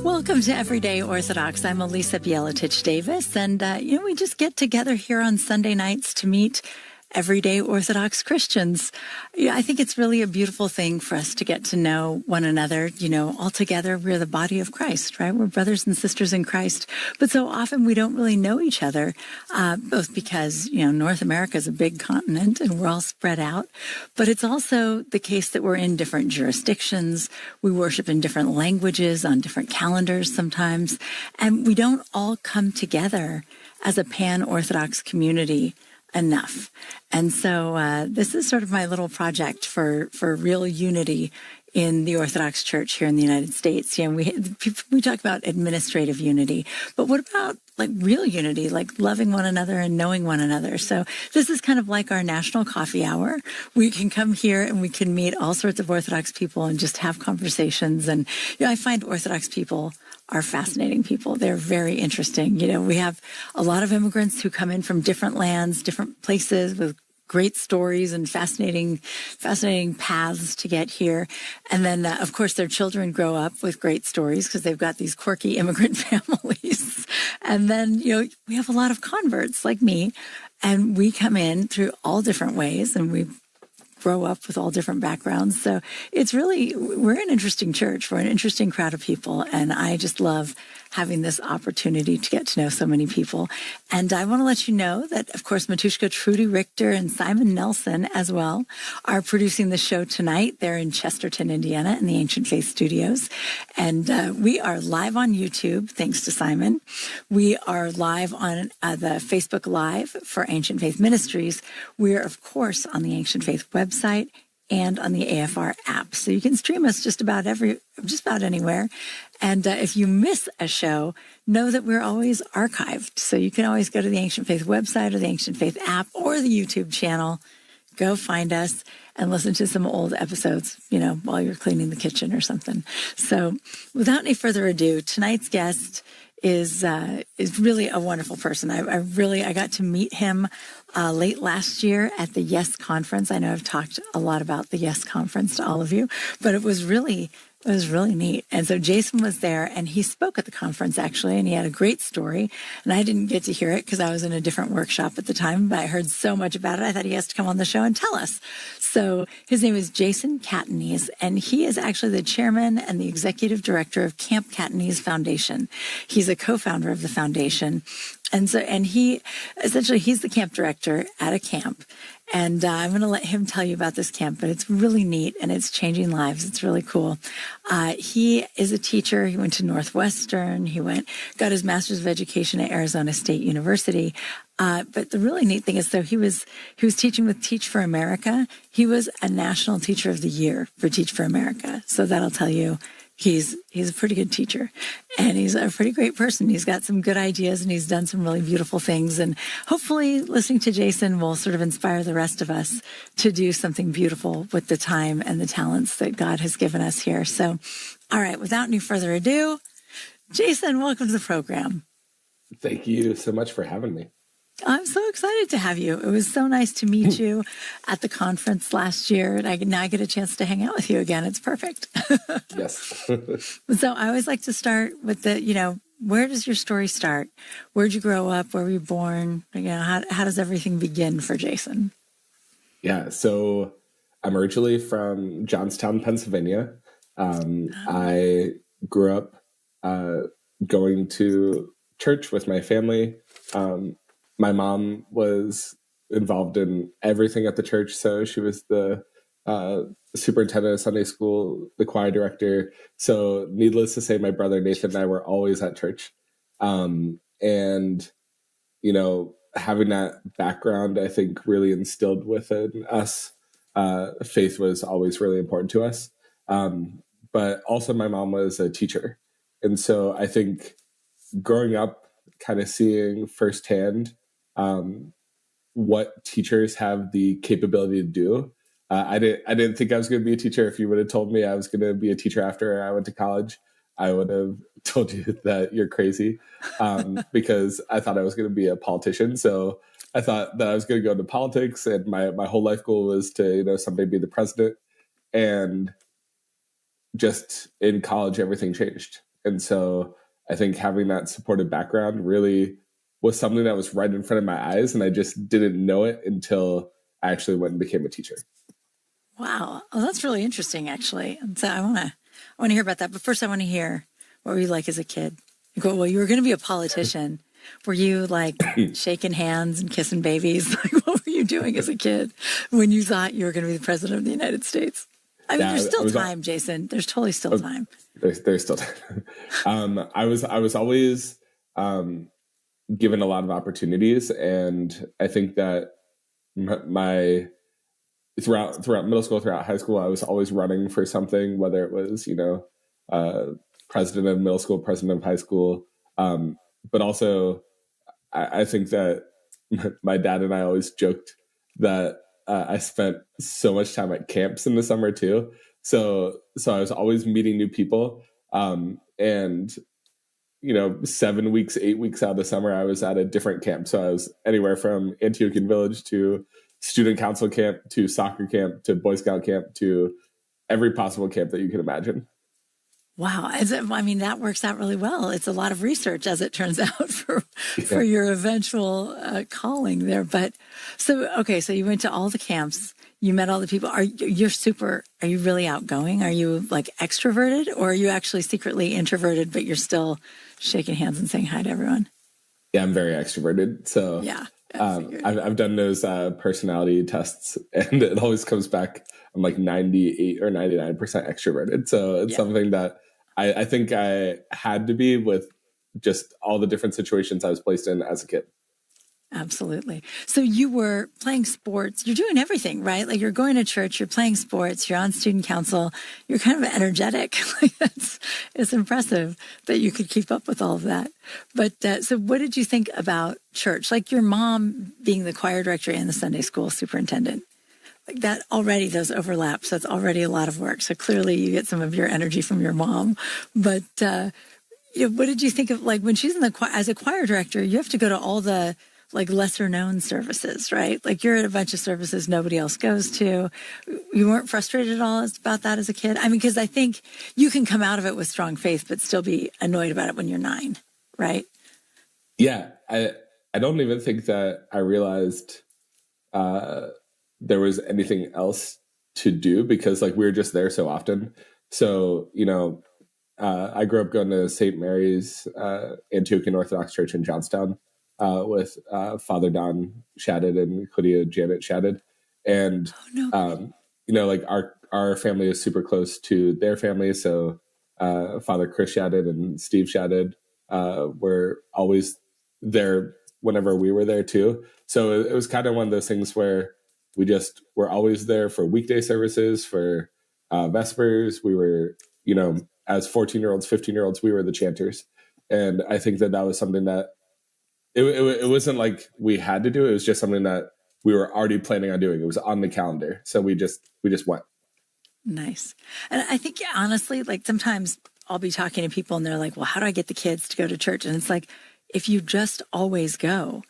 Welcome to Everyday Orthodox. I'm Elisa Bielatich-Davis, and we just get together here on Sunday nights to meet everyday Orthodox Christians. I think it's really a beautiful thing for us to get to know one another. All together, we're the body of Christ, right? We're brothers and sisters in Christ. But so often we don't really know each other, both because, North America is a big continent and we're all spread out. But it's also the case that we're in different jurisdictions. We worship in different languages, on different calendars sometimes. And we don't all come together as a pan-Orthodox community enough. And so this is sort of my little project for real unity in the Orthodox Church here in the United States. We talk about administrative unity, but what about like real unity, like loving one another and knowing one another? So this is kind of like our national coffee hour. We can come here and we can meet all sorts of Orthodox people and just have conversations. And I find Orthodox people are fascinating people. They're very interesting. We have a lot of immigrants who come in from different lands, different places with great stories and fascinating paths to get here. And then, of course, their children grow up with great stories because they've got these quirky immigrant families. And then, we have a lot of converts like me, and we come in through all different ways, and we grow up with all different backgrounds. So we're an interesting church. We're an interesting crowd of people. And I just love having this opportunity to get to know so many people. And I want to let you know that, of course, Matushka Trudy Richter and Simon Nelson as well are producing the show tonight. They're in Chesterton, Indiana, in the Ancient Faith Studios. And we are live on YouTube, thanks to Simon. We are live on the Facebook Live for Ancient Faith Ministries. We're, of course, on the Ancient Faith website and on the AFR app. So you can stream us just about anywhere. And if you miss a show, know that we're always archived. So you can always go to the Ancient Faith website or the Ancient Faith app or the YouTube channel. Go find us and listen to some old episodes, while you're cleaning the kitchen or something. So without any further ado, tonight's guest is really a wonderful person. I got to meet him late last year at the Yes Conference. I know I've talked a lot about the Yes Conference to all of you, but it was really neat. And so Jason was there, and he spoke at the conference, actually, and he had a great story. And I didn't get to hear it because I was in a different workshop at the time, but I heard so much about it. I thought he has to come on the show and tell us. So his name is Jason Catanese, and he is actually the chairman and the executive director of Camp Catanese Foundation. He's a co-founder of the foundation. And he's the camp director at a camp. And I'm going to let him tell you about this camp, but it's really neat and it's changing lives. It's really cool. He is a teacher. He went to Northwestern. Got his master's of education at Arizona State University. But the really neat thing is, he was teaching with Teach for America. He was a National Teacher of the Year for Teach for America. So that'll tell you he's a pretty good teacher, and he's a pretty great person. He's got some good ideas, and he's done some really beautiful things. And hopefully listening to Jason will sort of inspire the rest of us to do something beautiful with the time and the talents that God has given us here. So, all right, without any further ado, Jason, welcome to the program. Thank you so much for having me. I'm so excited to have you. It was so nice to meet you at the conference last year. And now I get a chance to hang out with you again. It's perfect. Yes. So I always like to start with where does your story start? Where'd you grow up? Where were you born? How does everything begin for Jason? Yeah. So I'm originally from Johnstown, Pennsylvania. I grew up going to church with my family. My mom was involved in everything at the church. So she was the superintendent of Sunday school, the choir director. So needless to say, my brother Nathan and I were always at church. And, having that background, I think, really instilled within us. Faith was always really important to us. But also my mom was a teacher. And so I think growing up, kind of seeing firsthand what teachers have the capability to do. I didn't think I was going to be a teacher. If you would have told me I was going to be a teacher after I went to college, I would have told you that you're crazy, because I thought I was going to be a politician. So I thought that I was going to go into politics, and my whole life goal was to someday be the president. And just in college, everything changed. And so I think having that supportive background really was something that was right in front of my eyes, and I just didn't know it until I actually went and became a teacher. Wow. Oh, that's really interesting, actually. And so I want to hear about that. But first, I want to hear, what were you like as a kid? You go, well, you were going to be a politician. Were you like shaking hands and kissing babies? Like, what were you doing as a kid when you thought you were going to be the president of the United States? I mean, there's still time, Jason. There's totally still time. There's still time. I was always given a lot of opportunities, and I think that my throughout middle school, throughout high school, I was always running for something, whether it was president of middle school, president of high school, but also I think that my dad and I always joked that I spent so much time at camps in the summer too. So I was always meeting new people. And 7 weeks, 8 weeks out of the summer, I was at a different camp. So I was anywhere from Antiochian village to student council camp to soccer camp to Boy Scout camp to every possible camp that you can imagine. Wow. I mean, that works out really well. It's a lot of research, as it turns out, for your eventual calling there. But so you went to all the camps. You met all the people. Are you really outgoing? Are you like extroverted, or are you actually secretly introverted, but you're still shaking hands and saying hi to everyone? Yeah, I'm very extroverted. So yeah, I've done those personality tests, and it always comes back. I'm like 98 or 99% extroverted. So it's something that I think I had to be with just all the different situations I was placed in as a kid. Absolutely. So you were playing sports. You're doing everything, right? Like you're going to church, you're playing sports, you're on student council, you're kind of energetic. It's impressive that you could keep up with all of that. But so what did you think about church? Like your mom being the choir director and the Sunday school superintendent. Like that already, those overlaps. That's already a lot of work. So clearly you get some of your energy from your mom. But what did you think of, like, when she's in the choir, as a choir director, you have to go to all the like lesser known services, right? Like you're at a bunch of services nobody else goes to. You weren't frustrated at all about that as a kid? I mean, because I think you can come out of it with strong faith, but still be annoyed about it when you're 9, right? Yeah. I don't even think that I realized there was anything else to do, because like we were just there so often. So, I grew up going to St. Mary's Antiochian Orthodox Church in Johnstown with Father Don Shaddad and Claudia Janet Shaddad. And, like our family is super close to their family. So Father Chris Shaddad and Steve Shaddad were always there whenever we were there too. So it was kind of one of those things where we just were always there for weekday services, for Vespers. We were, as 14-year-olds, 15-year-olds, we were the chanters. And I think that was something that it wasn't like we had to do. It was just something that we were already planning on doing. It was on the calendar. So we just went. Nice. And I think, honestly, like sometimes I'll be talking to people and they're like, well, how do I get the kids to go to church? And it's like, if you just always go,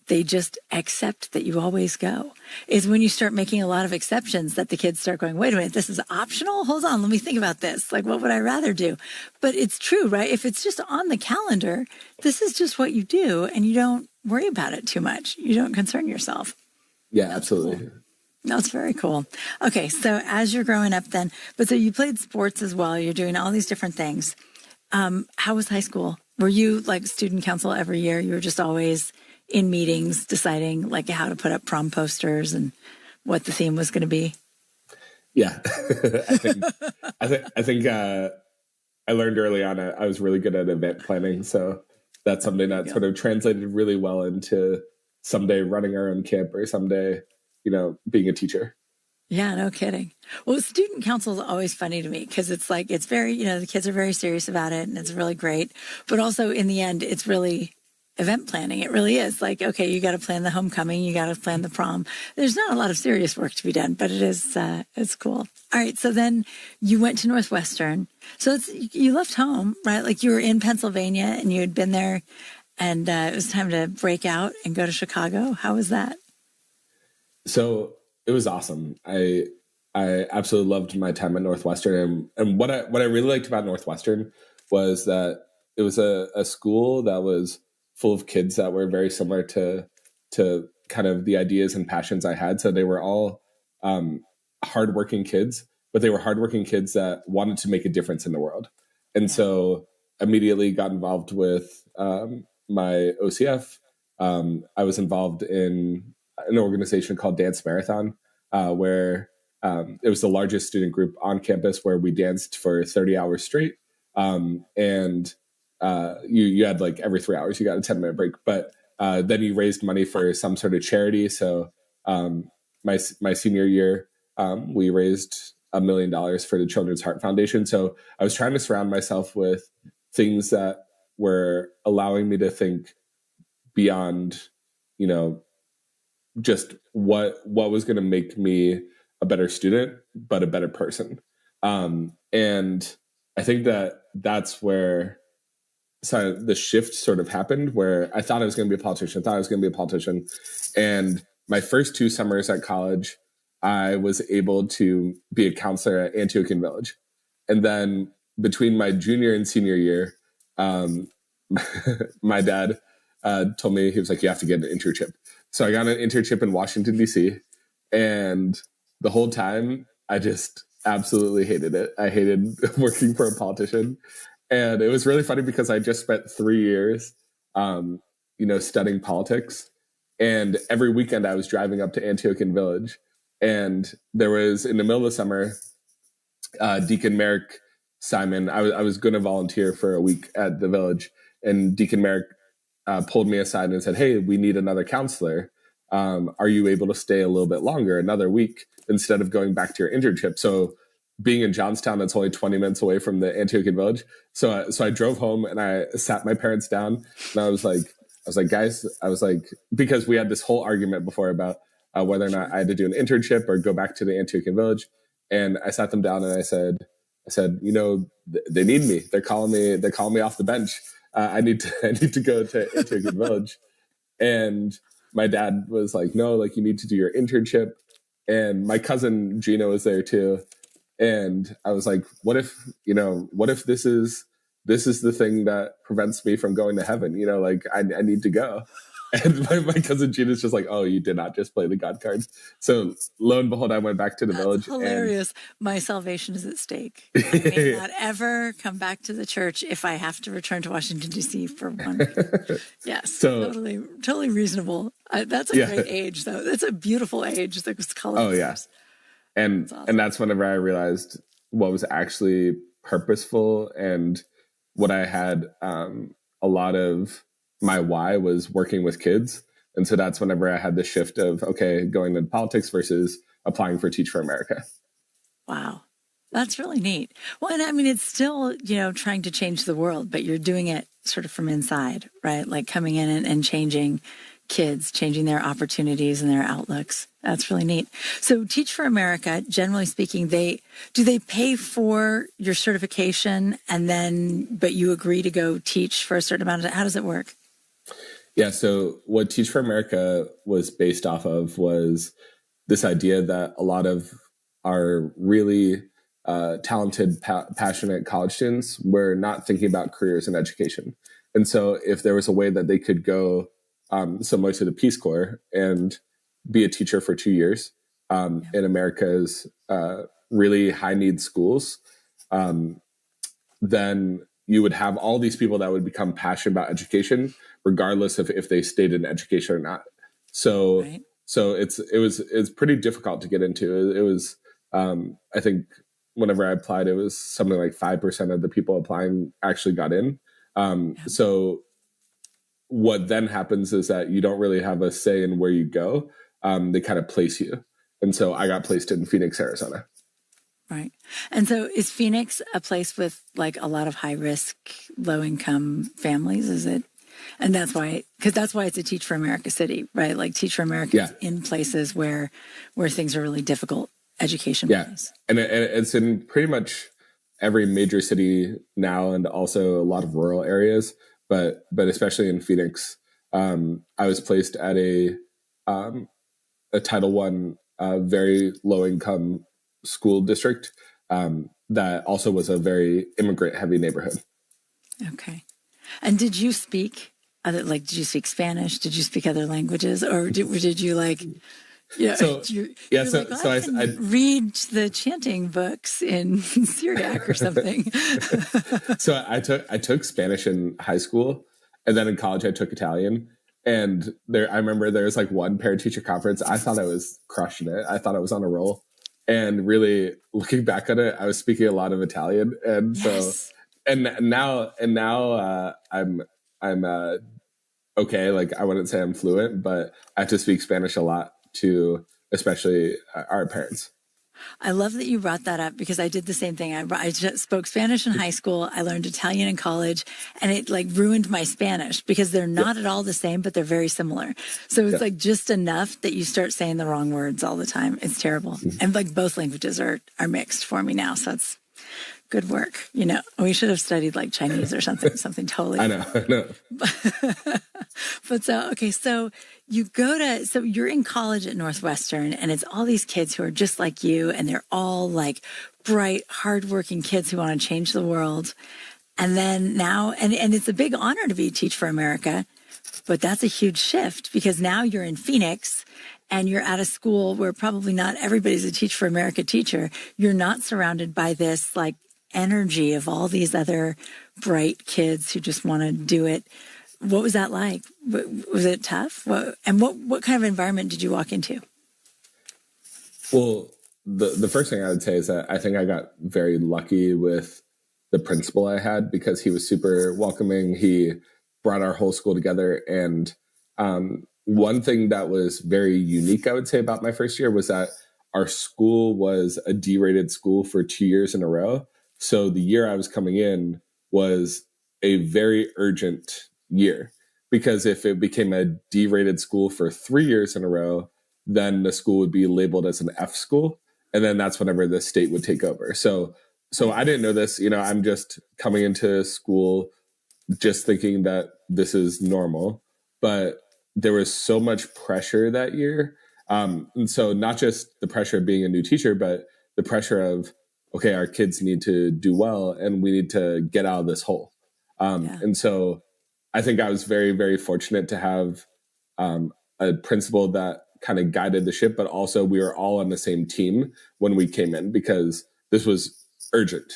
they just accept that you always go. Is when you start making a lot of exceptions that the kids start going, wait a minute, this is optional? Hold on, let me think about this. Like, what would I rather do? But it's true, right? If it's just on the calendar, this is just what you do, and you don't worry about it too much. You don't concern yourself. Yeah, absolutely. Cool. That's very cool. Okay, so as you're growing up then, so you played sports as well. You're doing all these different things. How was high school? Were you like student council every year? You were just always in meetings deciding like how to put up prom posters and what the theme was going to be? Yeah. I think I learned early on I was really good at event planning. So that's something that sort of translated really well into someday running our own camp, or someday, being a teacher. Yeah, no kidding. Well, student council is always funny to me because it's like, it's very, the kids are very serious about it and it's really great. But also in the end, it's really event planning. It really is like, okay, you got to plan the homecoming, you got to plan the prom. There's not a lot of serious work to be done, but it is, it's cool. All right. So then you went to Northwestern. So you left home, right? Like you were in Pennsylvania and you had been there, and it was time to break out and go to Chicago. How was that? So it was awesome. I absolutely loved my time at Northwestern. And what I really liked about Northwestern was that it was a school that was full of kids that were very similar to kind of the ideas and passions I had. So they were all hardworking kids, but they were hardworking kids that wanted to make a difference in the world. And so immediately got involved with my OCF. I was involved in an organization called Dance Marathon, where it was the largest student group on campus, where we danced for 30 hours straight. And you had like every 3 hours, you got a 10-minute break, but then you raised money for some sort of charity. So my senior year, we raised $1 million for the Children's Heart Foundation. So I was trying to surround myself with things that were allowing me to think beyond, just what was going to make me a better student, but a better person. And I think that's where the shift sort of happened, where I thought I was going to be a politician. And my first 2 summers at college, I was able to be a counselor at Antiochian Village. And then between my junior and senior year, my dad told me, he was like, you have to get an internship. So I got an internship in Washington, D.C. And the whole time, I just absolutely hated it. I hated working for a politician. And it was really funny because I just spent 3 years, studying politics. And every weekend I was driving up to Antiochian Village. And there was, in the middle of the summer, Deacon Merrick Simon, I was going to volunteer for a week at the village. And Deacon Merrick pulled me aside and said, hey, we need another counselor. Are you able to stay a little bit longer, another week, instead of going back to your internship? So being in Johnstown, that's only 20 minutes away from the Antiochian Village. So I drove home and I sat my parents down and I was like, guys, because we had this whole argument before about whether or not I had to do an internship or go back to the Antiochian Village. And I sat them down and I said, they need me. They're calling me off the bench. I need to go to Antiochian Village. And my dad was like, no, like you need to do your internship. And my cousin Gina was there too. And I was like, what if this is the thing that prevents me from going to heaven? I need to go. And my cousin Gina's just like, oh, you did not just play the God card. So lo and behold, I went back to the village. Hilarious. My salvation is at stake. I may not ever come back to the church if I have to return to Washington, D.C. for 1 week. Yes, so, totally reasonable. That's a great age, though. That's a beautiful age. Those colors. Oh, yeah. And awesome. And that's whenever I realized what was actually purposeful and what I had a lot of my why was working with kids. And so that's whenever I had the shift of, okay, going into politics versus applying for Teach for America. Wow. That's really neat. Well, and I mean, it's still, trying to change the world, but you're doing it sort of from inside, right? Like coming in and changing kids, changing their opportunities and their outlooks. That's really neat. So Teach for America, generally speaking, do they pay for your certification but you agree to go teach for a certain amount of time? How does it work? Yeah. So what Teach for America was based off of was this idea that a lot of our really talented, passionate college students were not thinking about careers in education. And so if there was a way that they could go similar to the Peace Corps and be a teacher for 2 years in America's really high need schools, then you would have all these people that would become passionate about education, regardless of if they stayed in education or not. So, right. So it's pretty difficult to get into. It was, I think whenever I applied, it was something like 5% of the people applying actually got in. So what then happens is that you don't really have a say in where you go. They kind of place you. And so I got placed in Phoenix, Arizona. Right. And so is Phoenix a place with like a lot of high risk, low income families? Is it? And that's why it's a Teach for America city, right? Like Teach for America is in places where things are really difficult education. Yeah. And it's in pretty much every major city now and also a lot of rural areas, but especially in Phoenix. I was placed at a Title I, very low income school district that also was a very immigrant heavy neighborhood. Okay. And did you speak did you speak Spanish? Did you speak other languages? Or did you like, yeah, So yeah, you're like, so I can read the chanting books in Syriac or something. so I took Spanish in high school, and then in college I took Italian. And I remember there was like one parent teacher conference. I thought I was crushing it. I thought I was on a roll. And really looking back on it, I was speaking a lot of Italian. And Yes. now I'm okay. Like, I wouldn't say I'm fluent, but I have to speak Spanish a lot to, especially our parents. I love that you brought that up because I did the same thing. I just spoke Spanish in high school. I learned Italian in college, and it like ruined my Spanish because they're not at all the same, but they're very similar. So it's like just enough that you start saying the wrong words all the time. It's terrible. And like both languages are mixed for me now. So it's good work. You know, we should have studied like Chinese or something totally. I know. But so you're in college at Northwestern, and it's all these kids who are just like you, and they're all like bright, hardworking kids who want to change the world. And then now, and it's a big honor to be Teach for America, but that's a huge shift because now you're in Phoenix and you're at a school where probably not everybody's a Teach for America teacher. You're not surrounded by this like energy of all these other bright kids who just want to do it. What was that like? Was it tough? What kind of environment did you walk into? Well, the first thing I would say is that I think I got very lucky with the principal I had because he was super welcoming. He brought our whole school together. And one thing that was very unique, I would say, about my first year was that our school was a D-rated school for 2 years in a row. So the year I was coming in was a very urgent year, because if it became a D-rated school for 3 years in a row, then the school would be labeled as an F school. And then that's whenever the state would take over. So I didn't know this, I'm just coming into school just thinking that this is normal, but there was so much pressure that year. And so not just the pressure of being a new teacher, but the pressure of, okay, our kids need to do well and we need to get out of this hole. And so I think I was very, very fortunate to have a principal that kind of guided the ship, but also we were all on the same team when we came in because this was urgent.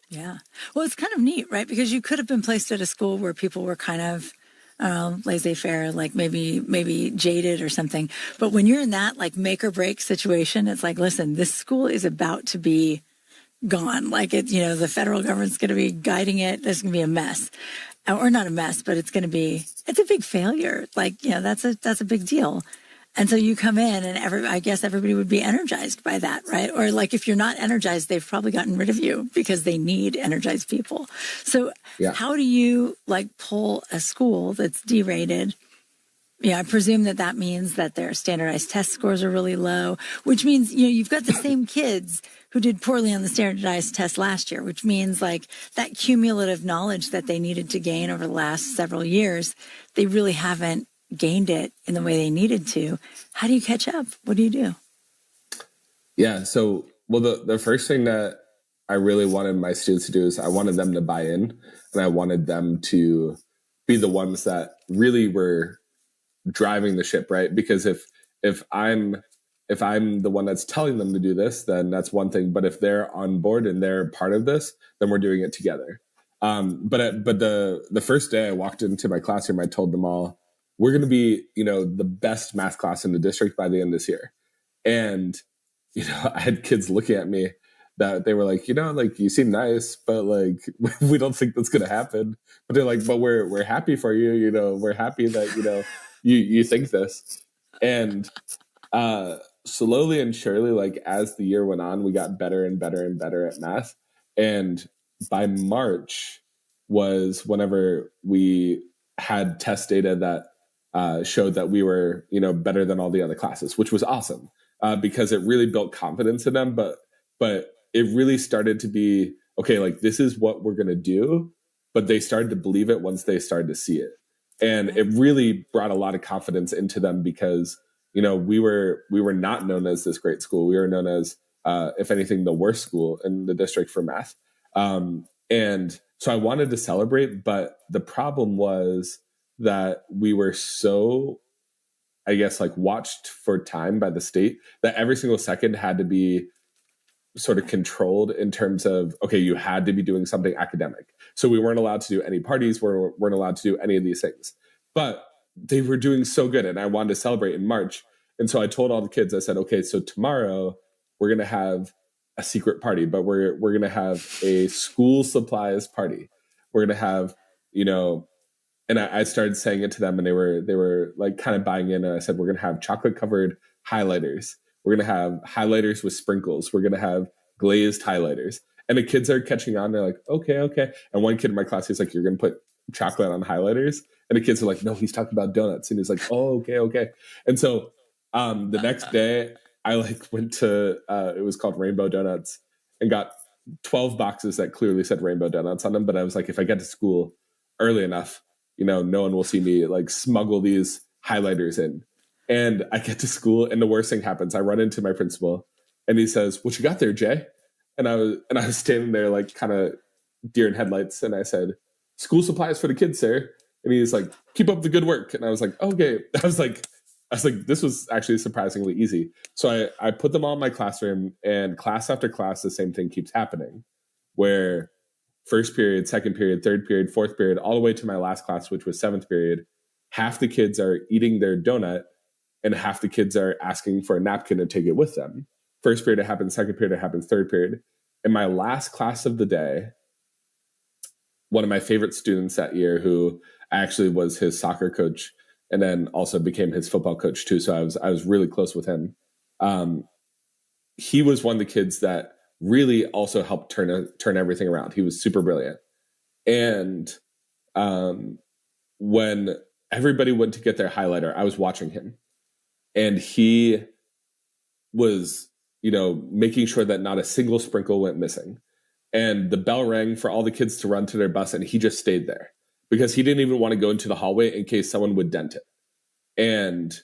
Yeah. Well, it's kind of neat, right? Because you could have been placed at a school where people were kind of laissez-faire, like maybe jaded or something. But when you're in that like make or break situation, it's like, listen, this school is about to be gone. Like the federal government's going to be guiding it. There's going to be a mess. Or not a mess, but it's a big failure. Like, that's a big deal. And so you come in and I guess everybody would be energized by that, right? Or like if you're not energized, they've probably gotten rid of you because they need energized people. So how do you like pull a school that's D-rated? I presume that means that their standardized test scores are really low, which means, you've got the same kids who did poorly on the standardized test last year, which means like that cumulative knowledge that they needed to gain over the last several years, they really haven't gained it in the way they needed to. How do you catch up? What do you do? Yeah. So, well, the first thing that I really wanted my students to do is I wanted them to buy in, and I wanted them to be the ones that really were driving the ship, right? Because if I'm the one that's telling them to do this, then that's one thing. But if they're on board and they're part of this, then we're doing it together. But the first day I walked into my classroom, I told them all, we're going to be, the best math class in the district by the end of this year. And, I had kids looking at me that they were like, like, you seem nice, but like, we don't think that's going to happen. But they're like, but we're happy for you. We're happy that, you think this. And slowly and surely, like as the year went on, we got better and better and better at math. And by March was whenever we had test data that showed that we were, better than all the other classes, which was awesome because it really built confidence in them. But it really started to be, okay, like this is what we're going to do. But they started to believe it once they started to see it. And it really brought a lot of confidence into them because, we were not known as this great school. We were known as, if anything, the worst school in the district for math. And So I wanted to celebrate, but the problem was that we were so, I guess, like watched for time by the state that every single second had to be sort of controlled in terms of, okay, you had to be doing something academic. So we weren't allowed to do any parties, we weren't allowed to do any of these things. But they were doing so good, and I wanted to celebrate in March. And so I told all the kids, I said, okay, so tomorrow we're going to have a secret party, but we're going to have a school supplies party. We're going to have, you know, and I started saying it to them, and they were like kind of buying in. And I said, we're going to have chocolate covered highlighters. We're going to have highlighters with sprinkles. We're going to have glazed highlighters. And the kids are catching on. They're like, okay, okay. And one kid in my class, he's like, you're going to put chocolate on highlighters? And the kids are like, no, he's talking about donuts. And he's like, oh, okay, okay. And so the next day, I like went to, it was called Rainbow Donuts, and got 12 boxes that clearly said Rainbow Donuts on them. But I was like, if I get to school early enough, you know, no one will see me like smuggle these highlighters in. And I get to school, and the worst thing happens. I run into my principal, and he says, what you got there, Jay? And I was standing there like kind of deer in headlights. And I said, school supplies for the kids, sir. And he's like, keep up the good work. And I was like, okay. I was like, this was actually surprisingly easy. So I put them all in my classroom, and class after class, the same thing keeps happening, where first period, second period, third period, fourth period, all the way to my last class, which was seventh period, half the kids are eating their donut, and half the kids are asking for a napkin to take it with them. First period, it happens. Second period, it happens. Third period. In my last class of the day, one of my favorite students that year, who actually was his soccer coach and then also became his football coach too, so I was really close with him. He was one of the kids that really also helped turn everything around. He was super brilliant. And when everybody went to get their highlighter, I was watching him. And he was, you know, making sure that not a single sprinkle went missing. And the bell rang for all the kids to run to their bus, and he just stayed there because he didn't even want to go into the hallway in case someone would dent it. And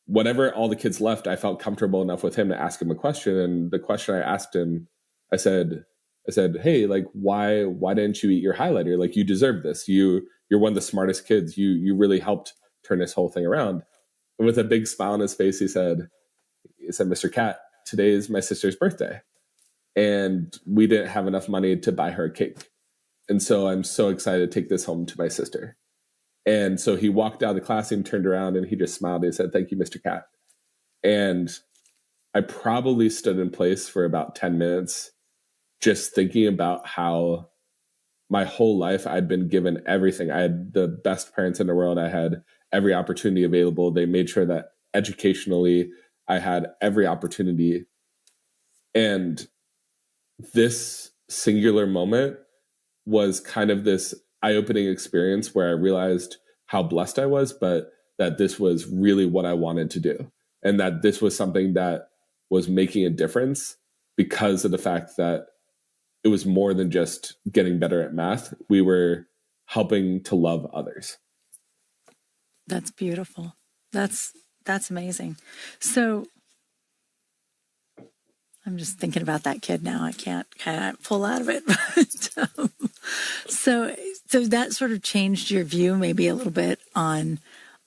whenever all the kids left, I felt comfortable enough with him to ask him a question. And the question I asked him, I said, hey, like, why didn't you eat your highlighter? Like, you deserve this. You're one of the smartest kids. You really helped turn this whole thing around. And with a big smile on his face, he said, Mr. Cat, today is my sister's birthday, and we didn't have enough money to buy her a cake. And so I'm so excited to take this home to my sister. And so he walked out of the classroom, turned around, and he just smiled. He said, thank you, Mr. Cat. And I probably stood in place for about 10 minutes, just thinking about how my whole life I'd been given everything. I had the best parents in the world. I had every opportunity available. They made sure that educationally I had every opportunity. And this singular moment was kind of this eye-opening experience where I realized how blessed I was, but that this was really what I wanted to do. And that this was something that was making a difference because of the fact that it was more than just getting better at math. We were helping to love others. That's beautiful. That's amazing. So I'm just thinking about that kid now. I can't kind of pull out of it. But, so that sort of changed your view maybe a little bit on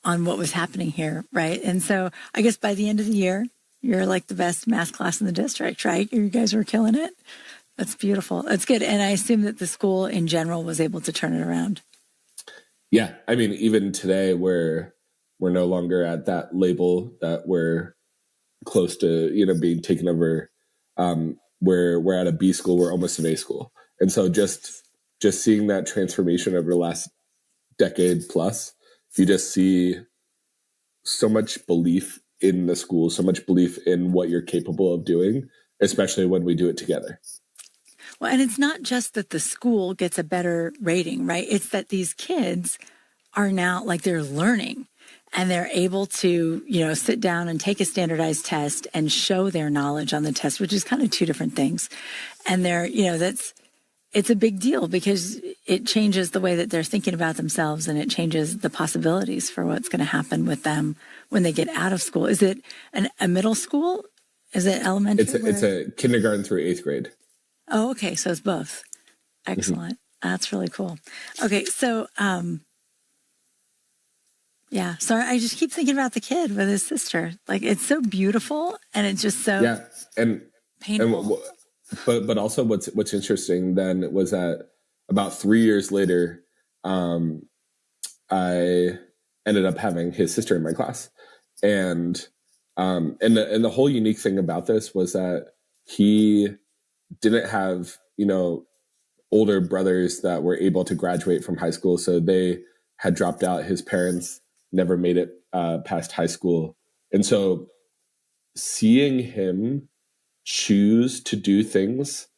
what was happening here, right? And so I guess by the end of the year, you're like the best math class in the district, right? You guys were killing it. That's beautiful. That's good. And I assume that the school in general was able to turn it around. Yeah. I mean, even today we're no longer at that label that we're close to, you know, being taken over. We're at a B school. We're almost an A school. And so just seeing that transformation over the last decade plus, you just see so much belief in the school, so much belief in what you're capable of doing, especially when we do it together. Well, and it's not just that the school gets a better rating, right? It's that these kids are now like they're learning and they're able to, you know, sit down and take a standardized test and show their knowledge on the test, which is kind of two different things. And they're, you know, it's a big deal because it changes the way that they're thinking about themselves and it changes the possibilities for what's going to happen with them when they get out of school. Is it a middle school? Is it elementary? It's a kindergarten through 8th grade. Oh, okay. So it's both. Excellent. That's really cool. Okay. So, yeah, sorry. I just keep thinking about the kid with his sister. Like, it's so beautiful and it's just so painful. But also what's interesting then was that about 3 years later, I ended up having his sister in my class. And the whole unique thing about this was that he didn't have, older brothers that were able to graduate from high school. So they had dropped out. His parents never made it past high school. And so seeing him choose to do things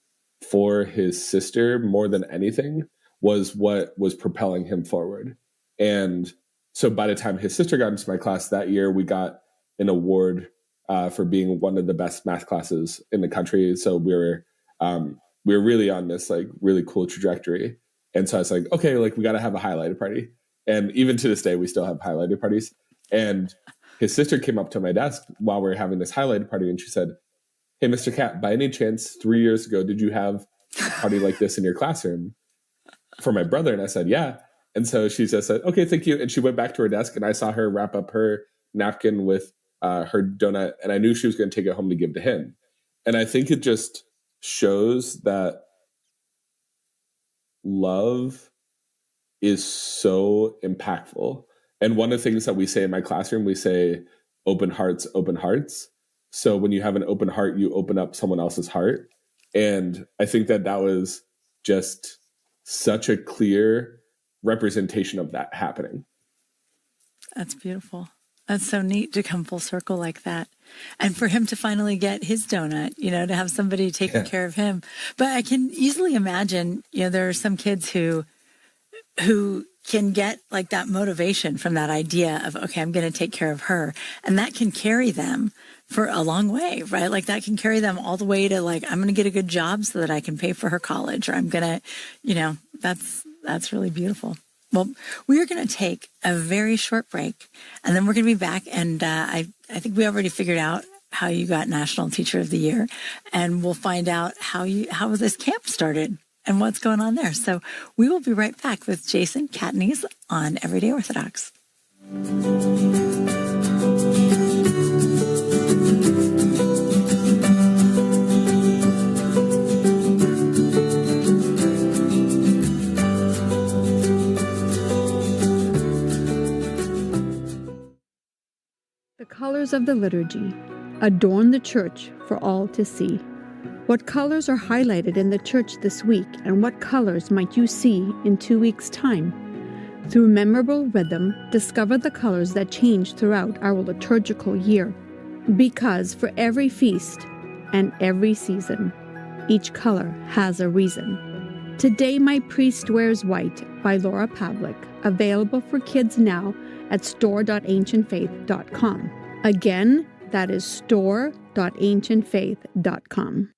for his sister more than anything was what was propelling him forward. And so by the time his sister got into my class that year, we got an award for being one of the best math classes in the country. So we were really on this like really cool trajectory. And so I was like, okay, like we got to have a highlighter party. And even to this day, we still have highlighter parties. And his sister came up to my desk while we were having this highlighter party. And she said, "Hey, Mr. Cat, by any chance, 3 years ago, did you have a party like this in your classroom for my brother?" And I said, "Yeah." And so she just said, "Okay, thank you." And she went back to her desk and I saw her wrap up her napkin with her donut. And I knew she was going to take it home to give to him. And I think it just shows that love is so impactful. And one of the things that we say in my classroom, we say, open hearts, open hearts. So when you have an open heart, you open up someone else's heart. And I think that was just such a clear representation of that happening. That's beautiful. That's so neat to come full circle like that. And for him to finally get his donut, to have somebody taking care of him. But I can easily imagine, there are some kids who can get like that motivation from that idea of, okay, I'm going to take care of her. And that can carry them for a long way, right? Like that can carry them all the way to like, I'm going to get a good job so that I can pay for her college, or I'm going to, that's really beautiful. Well, we are going to take a very short break and then we're going to be back. And I think we already figured out how you got National Teacher of the Year, and we'll find out how this camp started and what's going on there. So we will be right back with Jason Catanese on Everyday Orthodox. The colors of the liturgy adorn the church for all to see. What colors are highlighted in the church this week, and what colors might you see in 2 weeks' time? Through memorable rhythm, discover the colors that change throughout our liturgical year. Because for every feast and every season, each color has a reason. Today My Priest Wears White by Laura Pavlik, available for kids now at store.ancientfaith.com. Again, that is store.ancientfaith.com.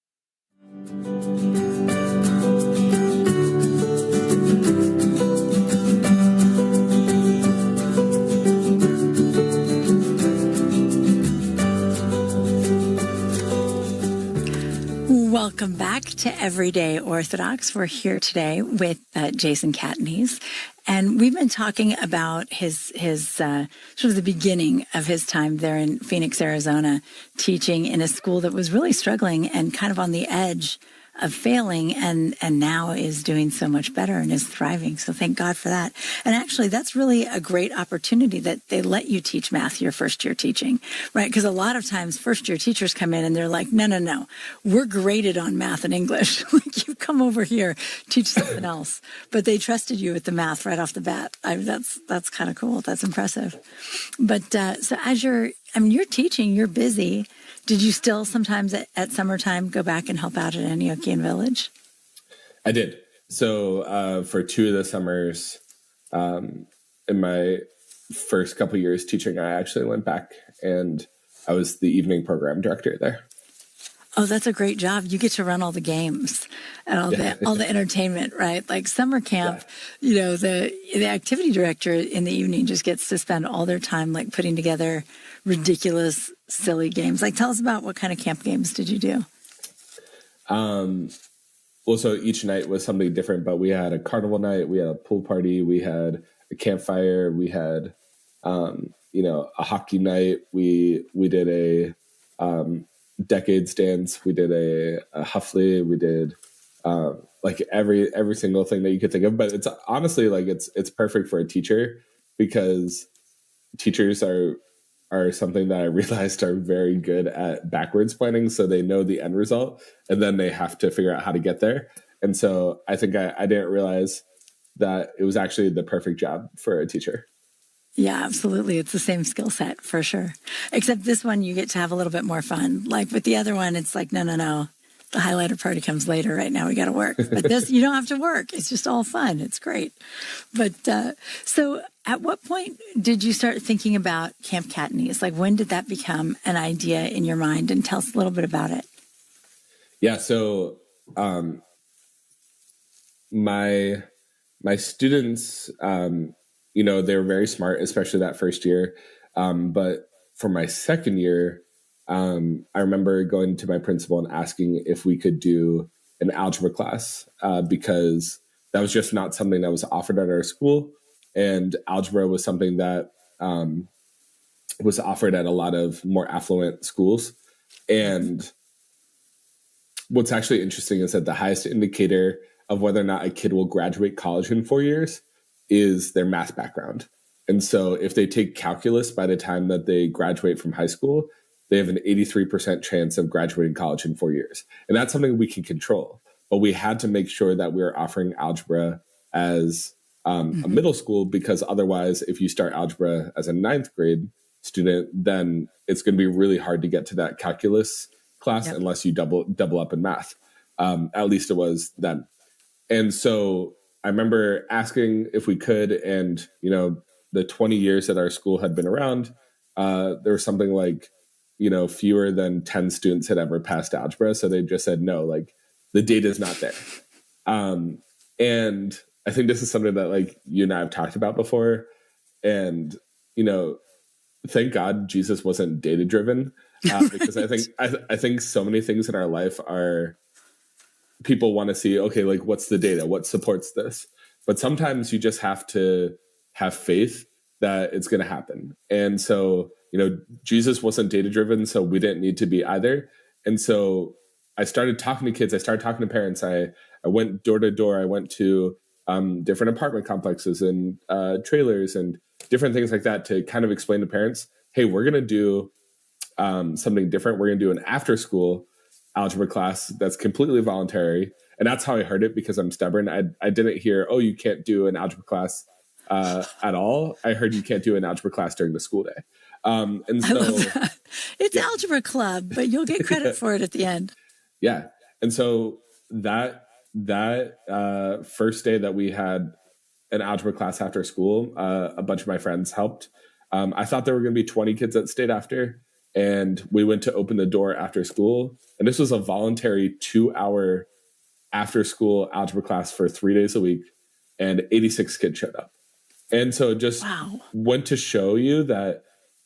Welcome back to Everyday Orthodox. We're here today with Jason Catanese, and we've been talking about his sort of the beginning of his time there in Phoenix, Arizona, teaching in a school that was really struggling and kind of on the edge of failing, and now is doing so much better and is thriving. So thank God for that. And actually, that's really a great opportunity that they let you teach math your first year teaching, right? Because a lot of times first year teachers come in and they're like, no, we're graded on math and English. Like, you come over here, teach something else. But they trusted you with the math right off the bat. That's kind of cool. That's impressive. But so as you're teaching, you're busy. Did you still sometimes at summertime go back and help out at Antiochian Village? I did. So for 2 of the summers in my first couple of years teaching, I actually went back and I was the evening program director there. Oh, that's a great job. You get to run all the games and all the entertainment, right? Like summer camp, the activity director in the evening just gets to spend all their time like putting together ridiculous, silly games. Like, tell us about what kind of camp games did you do? well, so each night was something different, but we had a carnival night, we had a pool party, we had a campfire, we had, a hockey night. We did a decades dance. We did a Huffley. We did like every single thing that you could think of. But it's honestly like it's perfect for a teacher, because teachers are something that I realized are very good at backwards planning. So they know the end result, and then they have to figure out how to get there. And so I think I didn't realize that it was actually the perfect job for a teacher. Yeah, absolutely. It's the same skill set for sure. Except this one, you get to have a little bit more fun. Like with the other one, it's like, no. The highlighter party comes later. Right now, we got to work. But this, you don't have to work. It's just all fun. It's great. But so at what point did you start thinking about Camp Catanese? Like, when did that become an idea in your mind? And tell us a little bit about it. Yeah. So my students, they were very smart, especially that first year. But for my second year, I remember going to my principal and asking if we could do an algebra class, because that was just not something that was offered at our school. And algebra was something that was offered at a lot of more affluent schools. And what's actually interesting is that the highest indicator of whether or not a kid will graduate college in 4 years is their math background. And so if they take calculus by the time that they graduate from high school, they have an 83% chance of graduating college in 4 years. And that's something we can control. But we had to make sure that we were offering algebra as a middle school, because otherwise, if you start algebra as a 9th grade student, then it's going to be really hard to get to that calculus class unless you double up in math. At least it was then. And so I remember asking if we could, and, the 20 years that our school had been around, there was something like, fewer than 10 students had ever passed algebra. So they just said, no, like the data is not there. And I think this is something that like you and I have talked about before. And, thank God Jesus wasn't data driven, because I think so many things in our life are, people want to see, okay, like what's the data? What supports this? But sometimes you just have to have faith that it's going to happen. And so, Jesus wasn't data driven, so we didn't need to be either. And so I started talking to kids. I started talking to parents. I went door to door. I went to different apartment complexes and trailers and different things like that to kind of explain to parents, hey, we're going to do something different. We're going to do an after school algebra class that's completely voluntary. And that's how I heard it, because I'm stubborn. I didn't hear, oh, you can't do an algebra class at all. I heard you can't do an algebra class during the school day. And so I love that. It's algebra club, but you'll get credit for it at the end. Yeah. And so that first day that we had an algebra class after school, a bunch of my friends helped. I thought there were going to be 20 kids that stayed after, and we went to open the door after school. And this was a voluntary 2-hour after school algebra class for 3 days a week, and 86 kids showed up. And so it just went to show you that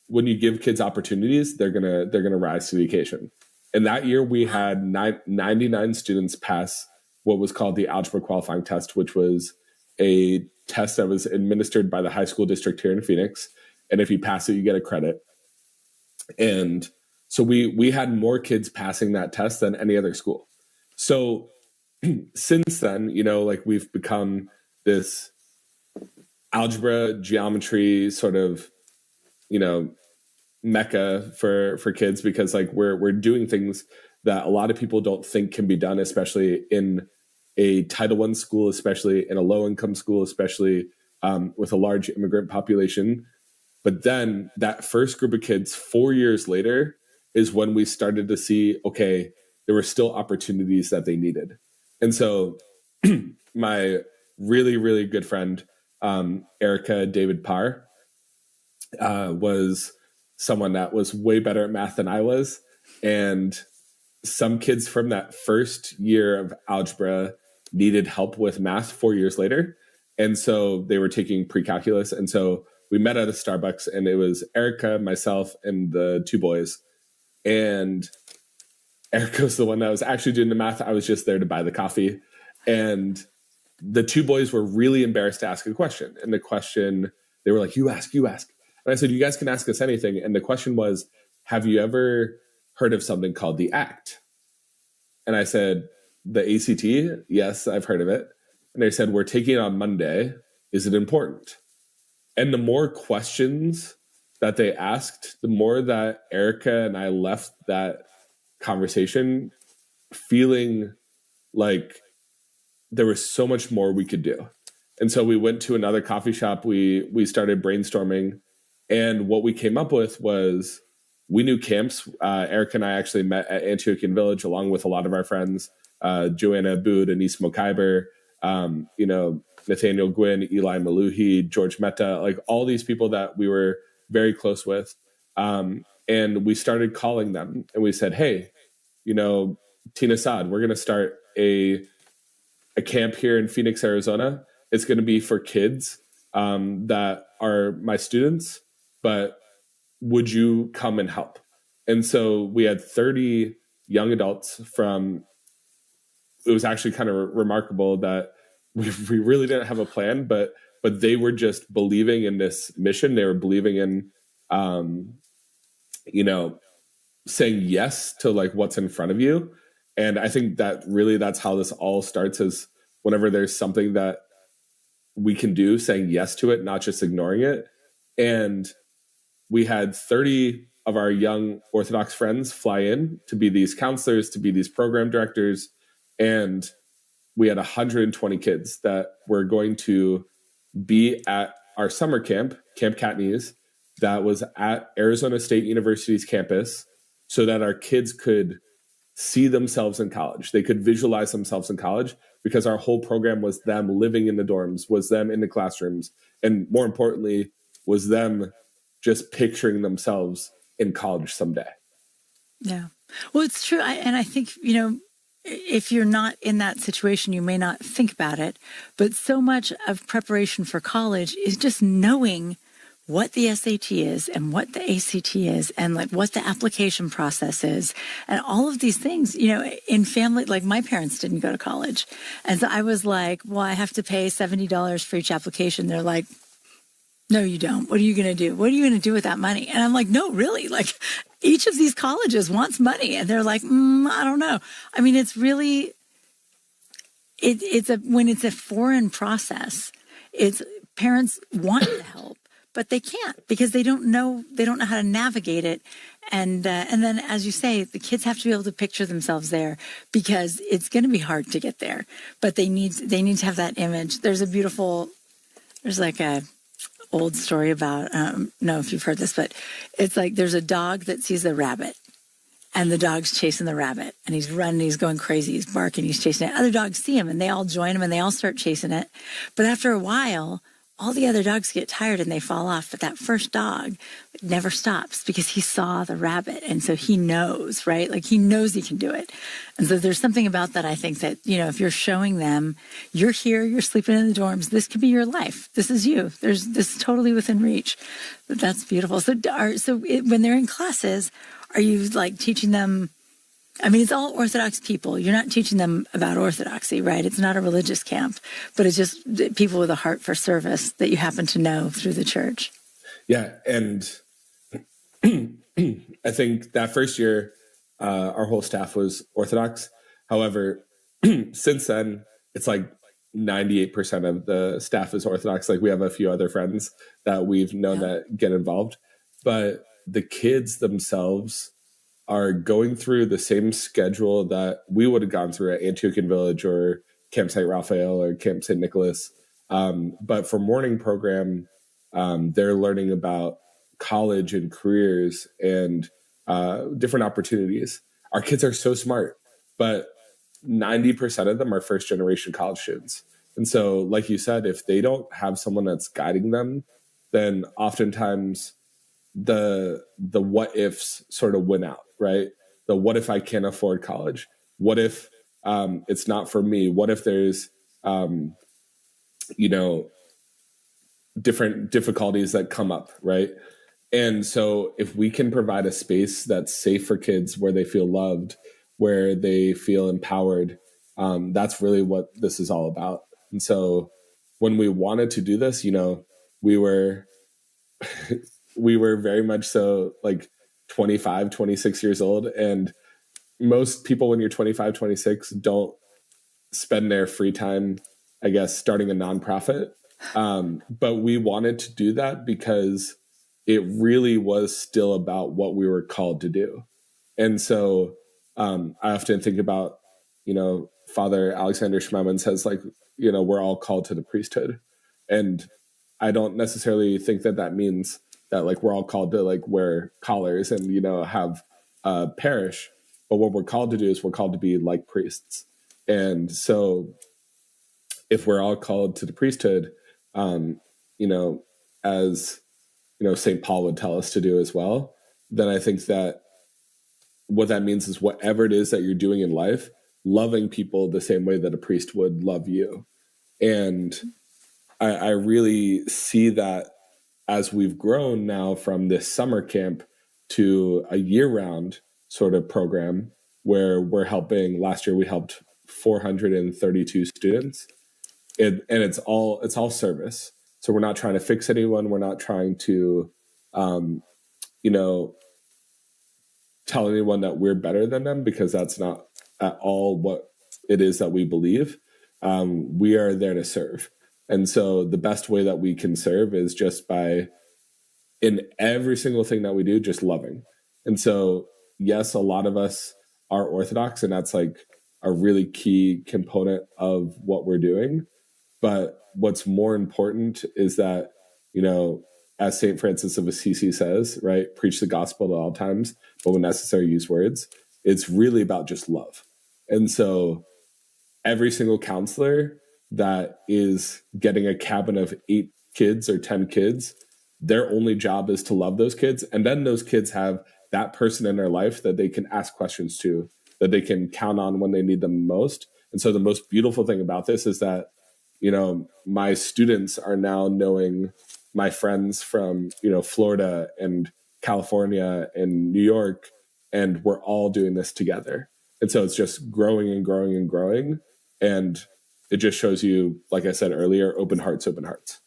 when you give kids opportunities, they're gonna rise to the occasion. And that year we had 99 students pass what was called the algebra qualifying test, which was a test that was administered by the high school district here in Phoenix. And if you pass it, you get a credit. And so we had more kids passing that test than any other school. So since then, like we've become this algebra, geometry sort of, mecca for kids, because like we're doing things that a lot of people don't think can be done, especially in a Title I school, especially in a low income school, especially with a large immigrant population. But then that first group of kids 4 years later is when we started to see, okay, there were still opportunities that they needed. And so my really, really good friend, Erica David Parr, was someone that was way better at math than I was. And some kids from that first year of algebra needed help with math 4 years later. And so they were taking pre-calculus. And so we met at a Starbucks, and it was Erica, myself, and the two boys. And Erica was the one that was actually doing the math. I was just there to buy the coffee. And the two boys were really embarrassed to ask a question. And the question, they were like, you ask. And I said, you guys can ask us anything. And the question was, have you ever heard of something called the ACT? And I said, the ACT? Yes, I've heard of it. And they said, we're taking it on Monday. Is it important? And the more questions that they asked, the more that Erica and I left that conversation feeling like there was so much more we could do. And so we went to another coffee shop. We started brainstorming. And what we came up with was, we knew camps. Erica and I actually met at Antiochian Village along with a lot of our friends, Joanna Aboud, Anis Mokaiber, Nathaniel Gwynn, Eli Maluhi, George Mehta, like all these people that we were very close with. And we started calling them and we said, hey, Tina Saad, we're going to start a camp here in Phoenix, Arizona. It's going to be for kids that are my students, but would you come and help? And so we had 30 young adults it was actually kind of remarkable that we really didn't have a plan, but they were just believing in this mission. They were believing in, saying yes to like what's in front of you. And I think that really that's how this all starts, is whenever there's something that we can do, saying yes to it, not just ignoring it. And we had 30 of our young Orthodox friends fly in to be these counselors, to be these program directors. And we had 120 kids that were going to be at our summer camp, Camp Catanese, that was at Arizona State University's campus, so that our kids could see themselves in college. They could visualize themselves in college, because our whole program was them living in the dorms, was them in the classrooms, and more importantly, was them just picturing themselves in college someday. Yeah. Well, it's true. I think, if you're not in that situation, you may not think about it, but so much of preparation for college is just knowing what the SAT is and what the ACT is and like what the application process is and all of these things, in family, like my parents didn't go to college. And so I was like, well, I have to pay $70 for each application. They're like, no, you don't. What are you going to do? What are you going to do with that money? And I'm like, no, really? Like each of these colleges wants money. And they're like, I don't know. I mean, it's really, when it's a foreign process, it's parents want to help, but they can't because they don't know how to navigate it. And then, as you say, the kids have to be able to picture themselves there because it's going to be hard to get there, but they need to have that image. There's like a old story about, I don't know if you've heard this, but it's like there's a dog that sees a rabbit and the dog's chasing the rabbit and he's running, he's going crazy, he's barking, he's chasing it. Other dogs see him and they all join him and they all start chasing it. But after a while, all the other dogs get tired and they fall off. But that first dog never stops because he saw the rabbit. And so he knows, right? Like he knows he can do it. And so there's something about that, I think, that, if you're showing them, you're here, you're sleeping in the dorms, this could be your life. This is you. This is totally within reach. But that's beautiful. So when they're in classes, are you like teaching them? I mean, it's all Orthodox people. You're not teaching them about Orthodoxy, right? It's not a religious camp, but it's just people with a heart for service that you happen to know through the church. Yeah. And I think that first year, our whole staff was Orthodox. However, since then, it's like 98% of the staff is Orthodox. Like we have a few other friends that we've known that get involved, but the kids themselves are going through the same schedule that we would have gone through at Antiochian Village or Camp St. Raphael or Camp St. Nicholas. But for morning program, they're learning about college and careers and different opportunities. Our kids are so smart, but 90% of them are first generation college students. And so, like you said, if they don't have someone that's guiding them, then oftentimes the what ifs sort of win out, right? The what if I can't afford college? What if it's not for me? What if there's different difficulties that come up, right? And so if we can provide a space that's safe for kids, where they feel loved, where they feel empowered, That's really what this is all about. And so when we wanted to do this, we were we were very much so like 25, 26 years old. And most people when you're 25, 26 don't spend their free time, I guess, starting a nonprofit. But we wanted to do that because it really was still about what we were called to do. And so I often think about, Father Alexander Schmemann says, like, we're all called to the priesthood. And I don't necessarily think that means that like we're all called to like wear collars and, have a parish. But what we're called to do is we're called to be like priests. And so if we're all called to the priesthood, as, St. Paul would tell us to do as well, then I think that what that means is whatever it is that you're doing in life, loving people the same way that a priest would love you. And I really see that as we've grown now from this summer camp to a year-round sort of program where we're helping. Last year we helped 432 students, and it's all service. So we're not trying to fix anyone. We're not trying to, tell anyone that we're better than them, because that's not at all what it is that we believe. We are there to serve. And so the best way that we can serve is just by, in every single thing that we do, just loving. And so, yes, a lot of us are Orthodox, and that's like a really key component of what we're doing. But what's more important is that, as St. Francis of Assisi says, right, preach the gospel at all times, but when necessary, use words. It's really about just love. And so every single counselor that is getting a cabin of 8 kids or 10 kids, their only job is to love those kids. And then those kids have that person in their life that they can ask questions to, that they can count on when they need them most. And so the most beautiful thing about this is that, my students are now knowing my friends from, Florida and California and New York, and we're all doing this together. And so it's just growing and growing and growing. And it just shows you, like I said earlier, open hearts, open hearts.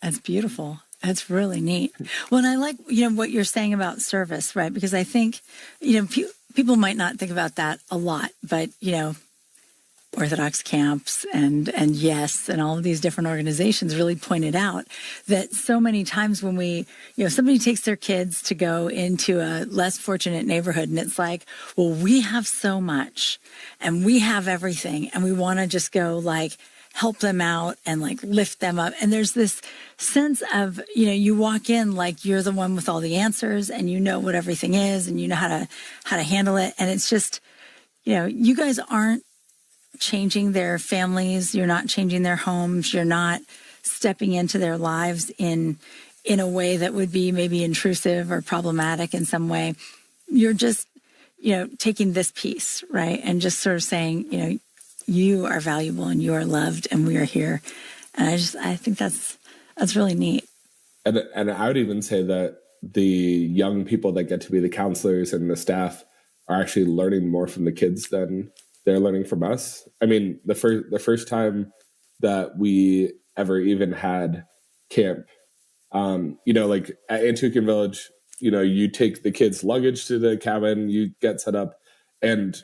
That's beautiful. That's really neat. Well, and I like, what you're saying about service, right? Because I think, people might not think about that a lot, but, Orthodox camps and Yes, and all of these different organizations really pointed out that so many times when we, somebody takes their kids to go into a less fortunate neighborhood, and it's like, well, we have so much and we have everything, and we want to just go like help them out and like lift them up. And there's this sense of, you walk in like you're the one with all the answers, and you know what everything is, and you know how to handle it. And it's just, you guys aren't changing their families. You're not changing their homes. You're not stepping into their lives in a way that would be maybe intrusive or problematic in some way. You're just, taking this piece, right? And just sort of saying, you are valuable and you are loved and we are here. And I think that's really neat. And I would even say that the young people that get to be the counselors and the staff are actually learning more from the kids than they're learning from us. I mean, the first time that we ever even had camp, like at Antiochian Village, you take the kids' luggage to the cabin, you get set up, and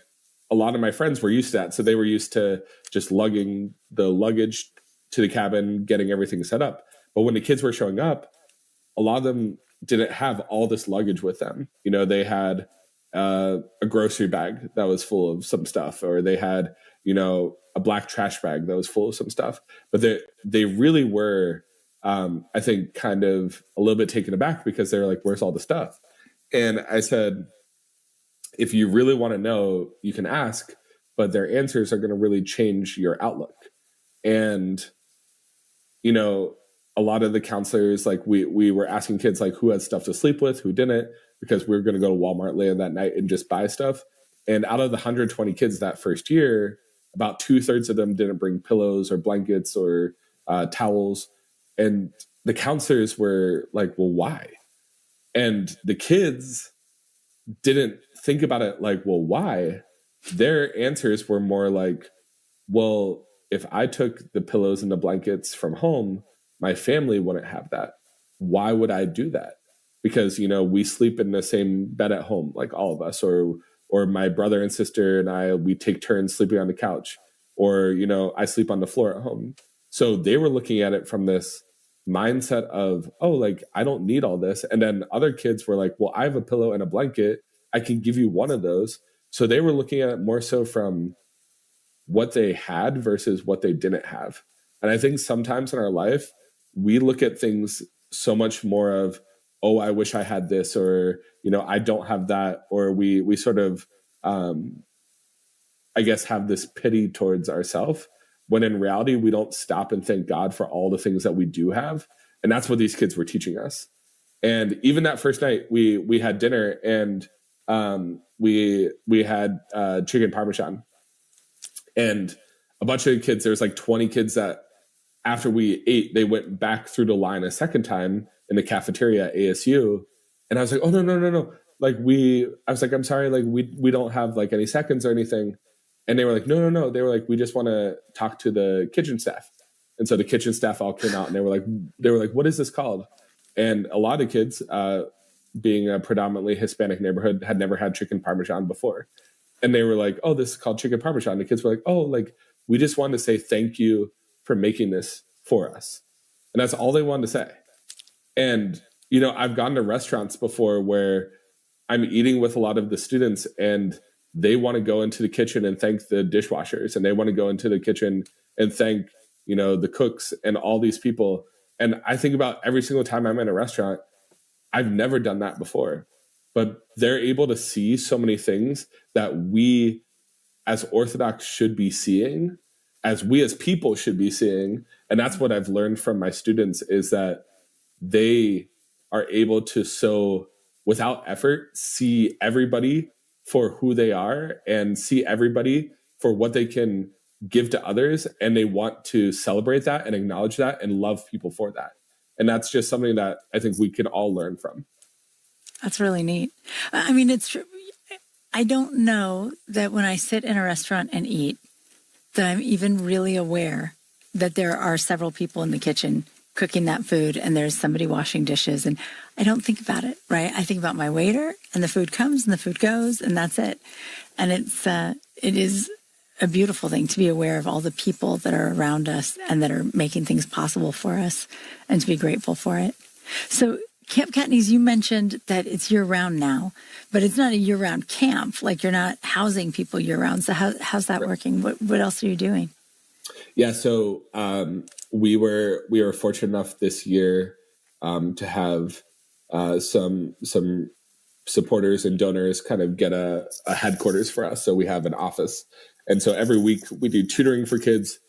a lot of my friends were used to that. So they were used to just lugging the luggage to the cabin, getting everything set up. But when the kids were showing up, a lot of them didn't have all this luggage with them. They had a grocery bag that was full of some stuff, or they had, a black trash bag that was full of some stuff. But they really were, I think, kind of a little bit taken aback, because they're like, where's all the stuff? And I said, if you really want to know, you can ask, but their answers are going to really change your outlook. And, a lot of the counselors, like we were asking kids, like, who had stuff to sleep with, who didn't, because we were going to go to Walmart later that night and just buy stuff. And out of the 120 kids that first year, about 2/3 of them didn't bring pillows or blankets or towels. And the counselors were like, well, why? And the kids didn't think about it like, well, why? their answers were more like, well, if I took the pillows and the blankets from home, my family wouldn't have that. Why would I do that? Because, we sleep in the same bed at home, like all of us, or my brother and sister and I, we take turns sleeping on the couch, or, I sleep on the floor at home. So they were looking at it from this mindset of, oh, like, I don't need all this. And then other kids were like, well, I have a pillow and a blanket. I can give you one of those. So they were looking at it more so from what they had versus what they didn't have. And I think sometimes in our life, we look at things so much more of, oh, I wish I had this, or, I don't have that. Or we sort of, I guess, have this pity towards ourselves, when in reality, we don't stop and thank God for all the things that we do have. And that's what these kids were teaching us. And even that first night, we had dinner, and we had chicken parmesan. And a bunch of kids, there's like 20 kids that after we ate, they went back through the line a second time in the cafeteria at ASU. And I was like, oh, no. Like I was like, I'm sorry, like we don't have like any seconds or anything. And they were like, no. They were like, we just want to talk to the kitchen staff. And so the kitchen staff all came out, and they were like, what is this called? And a lot of kids, being a predominantly Hispanic neighborhood, had never had chicken parmesan before. And they were like, oh, this is called chicken parmesan. The kids were like, oh, like, we just wanted to say thank you for making this for us. And that's all they wanted to say. And, I've gone to restaurants before where I'm eating with a lot of the students, and they want to go into the kitchen and thank the dishwashers, and they want to go into the kitchen and thank, the cooks and all these people. And I think about every single time I'm in a restaurant, I've never done that before, but they're able to see so many things that we as Orthodox should be seeing, as we as people should be seeing. And that's what I've learned from my students, is that they are able to, so without effort, see everybody for who they are and see everybody for what they can give to others. And they want to celebrate that and acknowledge that and love people for that. And that's just something that I think we can all learn from. That's really neat. I mean, it's true. I don't know that when I sit in a restaurant and eat, that I'm even really aware that there are several people in the kitchen cooking that food, and there's somebody washing dishes, and I don't think about it, right? I think about my waiter, and the food comes and the food goes, and that's it. And it is a beautiful thing to be aware of all the people that are around us and that are making things possible for us, and to be grateful for it. So Camp Catanese, you mentioned that it's year-round now, but it's not a year-round camp. Like, you're not housing people year-round. So how's that working? What else are you doing? Yeah, so we were fortunate enough this year to have some supporters and donors kind of get a headquarters for us. So we have an office. And so every week we do tutoring for kids.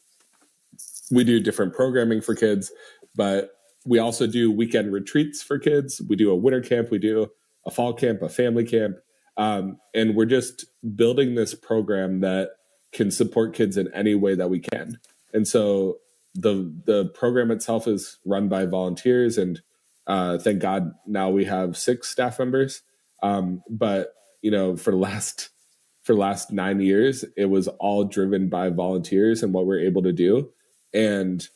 We do different programming for kids, but we also do weekend retreats for kids. We do a winter camp. We do a fall camp, a family camp. And we're just building this program that can support kids in any way that we can. And so the program itself is run by volunteers, and thank God now we have 6 staff members. But for the last 9 years, it was all driven by volunteers and what we're able to do. And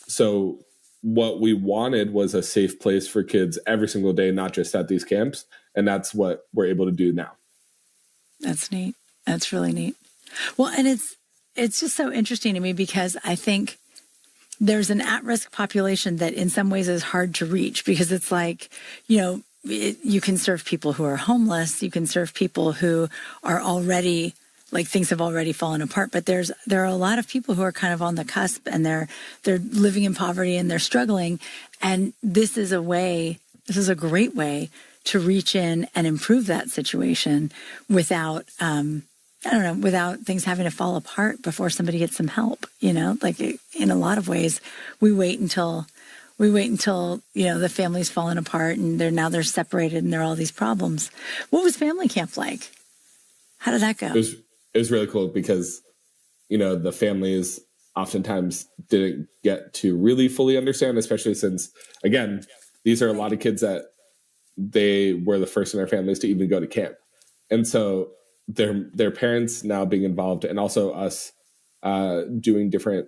so what we wanted was a safe place for kids every single day, not just at these camps. And that's what we're able to do now. That's neat. That's really neat. Well, and it's just so interesting to me, because I think there's an at-risk population that in some ways is hard to reach, because it's like, you can serve people who are homeless. You can serve people who are already, like, things have already fallen apart. But there are a lot of people who are kind of on the cusp, and they're living in poverty and they're struggling. And this is a great way to reach in and improve that situation without, without things having to fall apart before somebody gets some help. Like, in a lot of ways, we wait until the family's fallen apart and they're separated and there are all these problems. What was family camp like? How did that go? It was really cool, because the families oftentimes didn't get to really fully understand, especially since, again, these are a lot of kids that they were the first in their families to even go to camp. And so their parents now being involved, and also us doing different,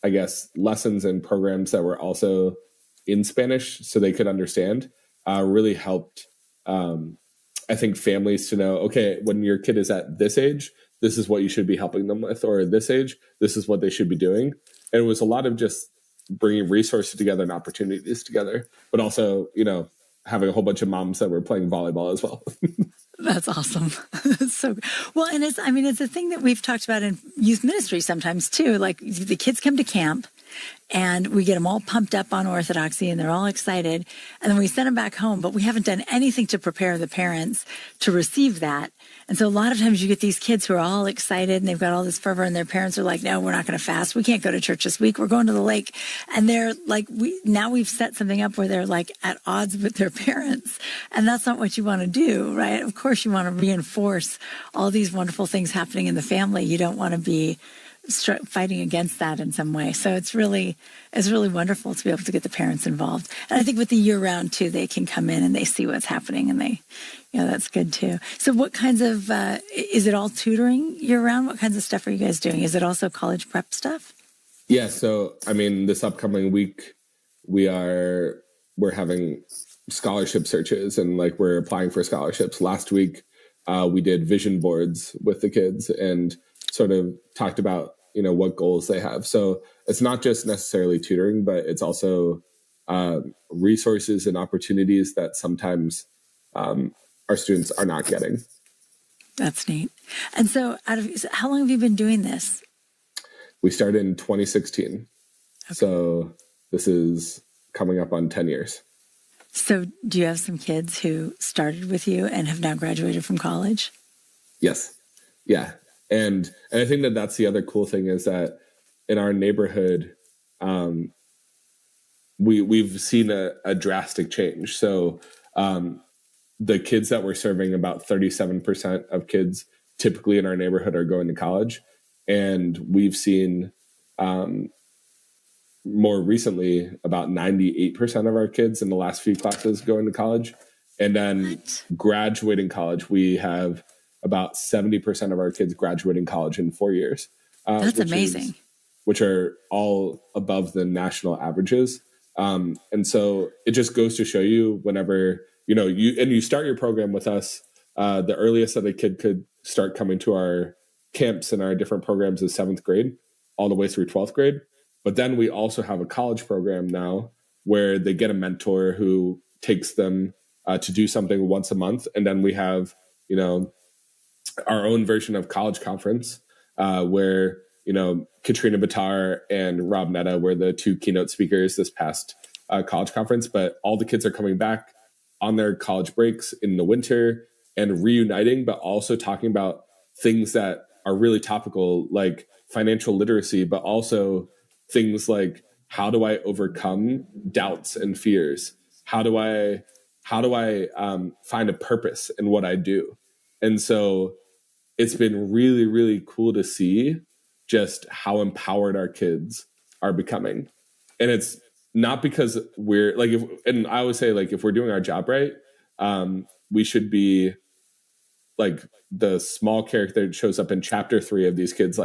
I guess, lessons and programs that were also in Spanish so they could understand, really helped, I think, families to know, okay, when your kid is at this age, this is what you should be helping them with, or at this age, this is what they should be doing. And it was a lot of just bringing resources together and opportunities together, but also, having a whole bunch of moms that were playing volleyball as well. That's awesome. So, well, and it's a thing that we've talked about in youth ministry sometimes too. Like the kids come to camp and we get them all pumped up on orthodoxy and they're all excited. And then we send them back home, but we haven't done anything to prepare the parents to receive that. And so a lot of times you get these kids who are all excited and they've got all this fervor and their parents are like, no, we're not going to fast. We can't go to church this week. We're going to the lake. And they're like, we've set something up where they're like at odds with their parents. And that's not what you want to do, right? Of course you want to reinforce all these wonderful things happening in the family. You don't want to be fighting against that in some way. So it's really wonderful to be able to get the parents involved. And I think with the year round too, they can come in and they see what's happening and that's good too. So what kinds of, is it all tutoring year round? What kinds of stuff are you guys doing? Is it also college prep stuff? Yeah. So, this upcoming week, we're having scholarship searches and we're applying for scholarships. Last week, we did vision boards with the kids and sort of talked about, what goals they have. So it's not just necessarily tutoring, but it's also resources and opportunities that sometimes our students are not getting. That's neat. And so how long have you been doing this? We started in 2016. Okay. So this is coming up on 10 years. So do you have some kids who started with you and have now graduated from college? Yes. Yeah. And I think that's the other cool thing is that in our neighborhood, we've seen a drastic change. So the kids that we're serving, about 37% of kids typically in our neighborhood are going to college. And we've seen more recently about 98% of our kids in the last few classes going to college. And then graduating college, we have about 70% of our kids graduating college in 4 years. That's amazing. Which are all above the national averages. And so it just goes to show you whenever, you start your program with us, the earliest that a kid could start coming to our camps and our different programs is 7th grade, all the way through 12th grade. But then we also have a college program now where they get a mentor who takes them to do something once a month. And then we have, our own version of college conference where, Katrina Batar and Rob Netta were the two keynote speakers this past college conference. But all the kids are coming back on their college breaks in the winter and reuniting, but also talking about things that are really topical, like financial literacy, but also things like, how do I overcome doubts and fears? How do I find a purpose in what I do? And so it's been really, really cool to see just how empowered our kids are becoming. And it's not because we're and I always say, if we're doing our job right, we should be like the small character that shows up in chapter 3 of these kids'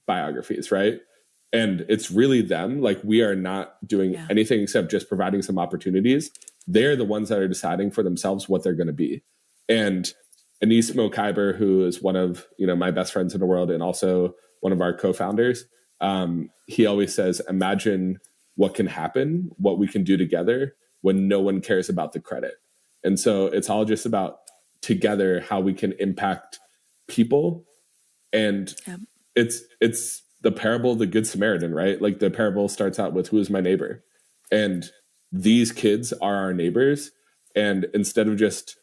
biographies, right? And it's really them. We are not doing anything except just providing some opportunities. They're the ones that are deciding for themselves what they're going to be. And Anis Mo-Kyber, who is one of my best friends in the world and also one of our co-founders, he always says, imagine what can happen, what we can do together when no one cares about the credit. And so it's all just about together how we can impact people. And it's the parable of the Good Samaritan, right? The parable starts out with, who is my neighbor? And these kids are our neighbors. And instead of just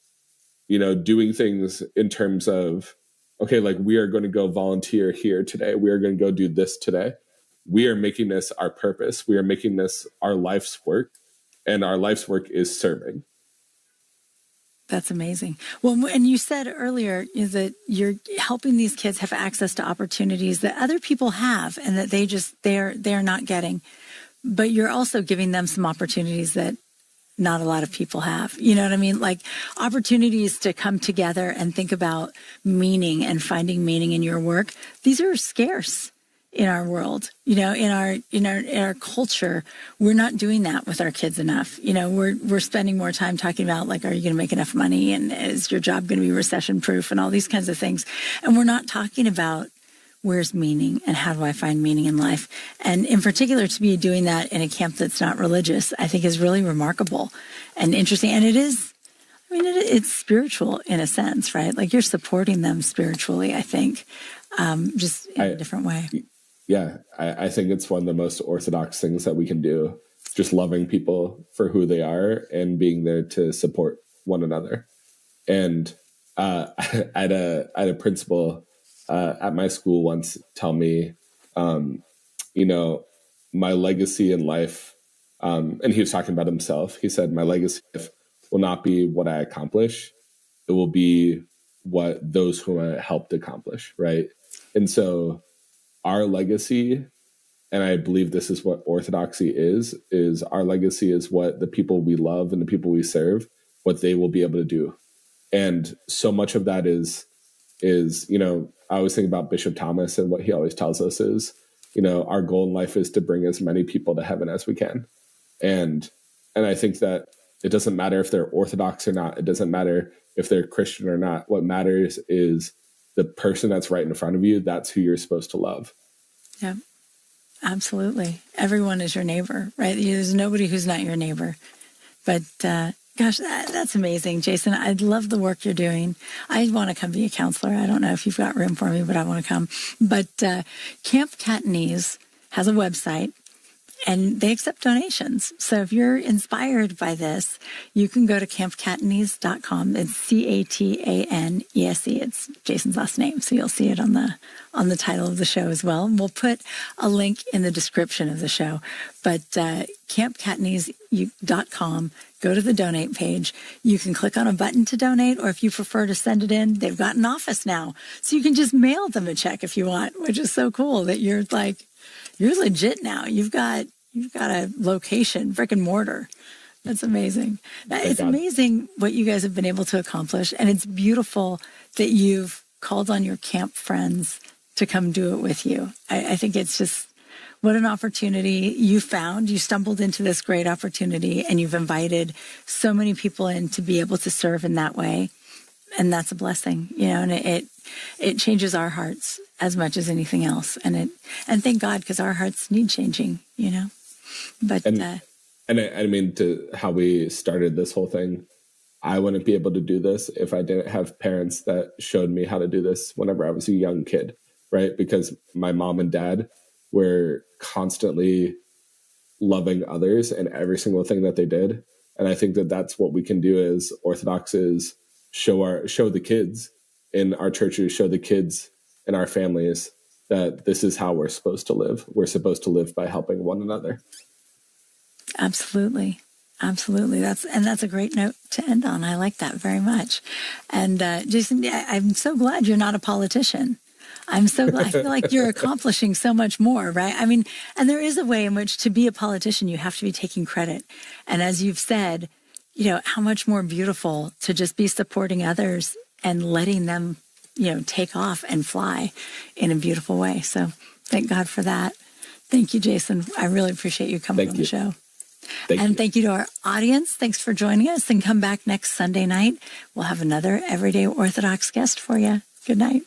doing things in terms of, okay, we are going to go volunteer here today. We are going to go do this today. We are making this our purpose. We are making this our life's work. And our life's work is serving. That's amazing. Well, and you said earlier that you're helping these kids have access to opportunities that other people have and that they're not getting. But you're also giving them some opportunities that not a lot of people have. You know what I mean? Like opportunities to come together and think about meaning and finding meaning in your work. These are scarce in our world, you know, in our culture. We're not doing that with our kids enough. You know, we're spending more time talking about like, are you going to make enough money? And is your job going to be recession proof and all these kinds of things? And we're not talking about where's meaning and how do I find meaning in life? And in particular, to be doing that in a camp that's not religious, I think is really remarkable and interesting. And it is, I mean, it's spiritual in a sense, right? Like you're supporting them spiritually, I think, just in a different way. Yeah, I think it's one of the most orthodox things that we can do, just loving people for who they are and being there to support one another. And I had a principal at my school once tell me, you know, my legacy in life, and he was talking about himself. He said, my legacy in life will not be what I accomplish. It will be what those whom I helped accomplish, right? And so our legacy, and I believe this is what orthodoxy is our legacy is what the people we love and the people we serve, what they will be able to do. And so much of that is, you know, I always think about Bishop Thomas, and what he always tells us is, you know, our goal in life is to bring as many people to heaven as we can. And I think that it doesn't matter if they're Orthodox or not. It doesn't matter if they're Christian or not. What matters is the person that's right in front of you. That's who you're supposed to love. Yeah, absolutely. Everyone is your neighbor, right? There's nobody who's not your neighbor. But gosh, that's amazing, Jason. I love the work you're doing. I want to come be a counselor. I don't know if you've got room for me, but I want to come. But Camp Catanese has a website, and they accept donations. So if you're inspired by this, you can go to campcatanese.com. It's Catanese. It's Jason's last name, so you'll see it on the title of the show as well. And we'll put a link in the description of the show. But campcatanese.com, go to the donate page. You can click on a button to donate, or if you prefer to send it in, they've got an office now. So you can just mail them a check if you want, which is so cool that you're legit now. You've got a location, brick and mortar. That's amazing. It's amazing what you guys have been able to accomplish. And it's beautiful that you've called on your camp friends to come do it with you. I think it's just, what an opportunity you found. You stumbled into this great opportunity, and you've invited so many people in to be able to serve in that way. And that's a blessing, you know, and it changes our hearts as much as anything else. And thank God, because our hearts need changing, you know. But I mean, to how we started this whole thing, I wouldn't be able to do this if I didn't have parents that showed me how to do this whenever I was a young kid, right? Because my mom and dad were constantly loving others in every single thing that they did. And I think that that's what we can do as Orthodox, is show the kids in our churches, show the kids in our families that this is how we're supposed to live. We're supposed to live by helping one another. Absolutely. Absolutely. That's a great note to end on. I like that very much. And Jason, I'm so glad you're not a politician. I'm so glad. I feel like you're accomplishing so much more, right? I mean, and there is a way in which to be a politician, you have to be taking credit. And as you've said, you know, how much more beautiful to just be supporting others and letting them, you know, take off and fly in a beautiful way. So thank God for that. Thank you, Jason. I really appreciate you coming on the show. Thank you to our audience. Thanks for joining us, and come back next Sunday night. We'll have another Everyday Orthodox guest for you. Good night.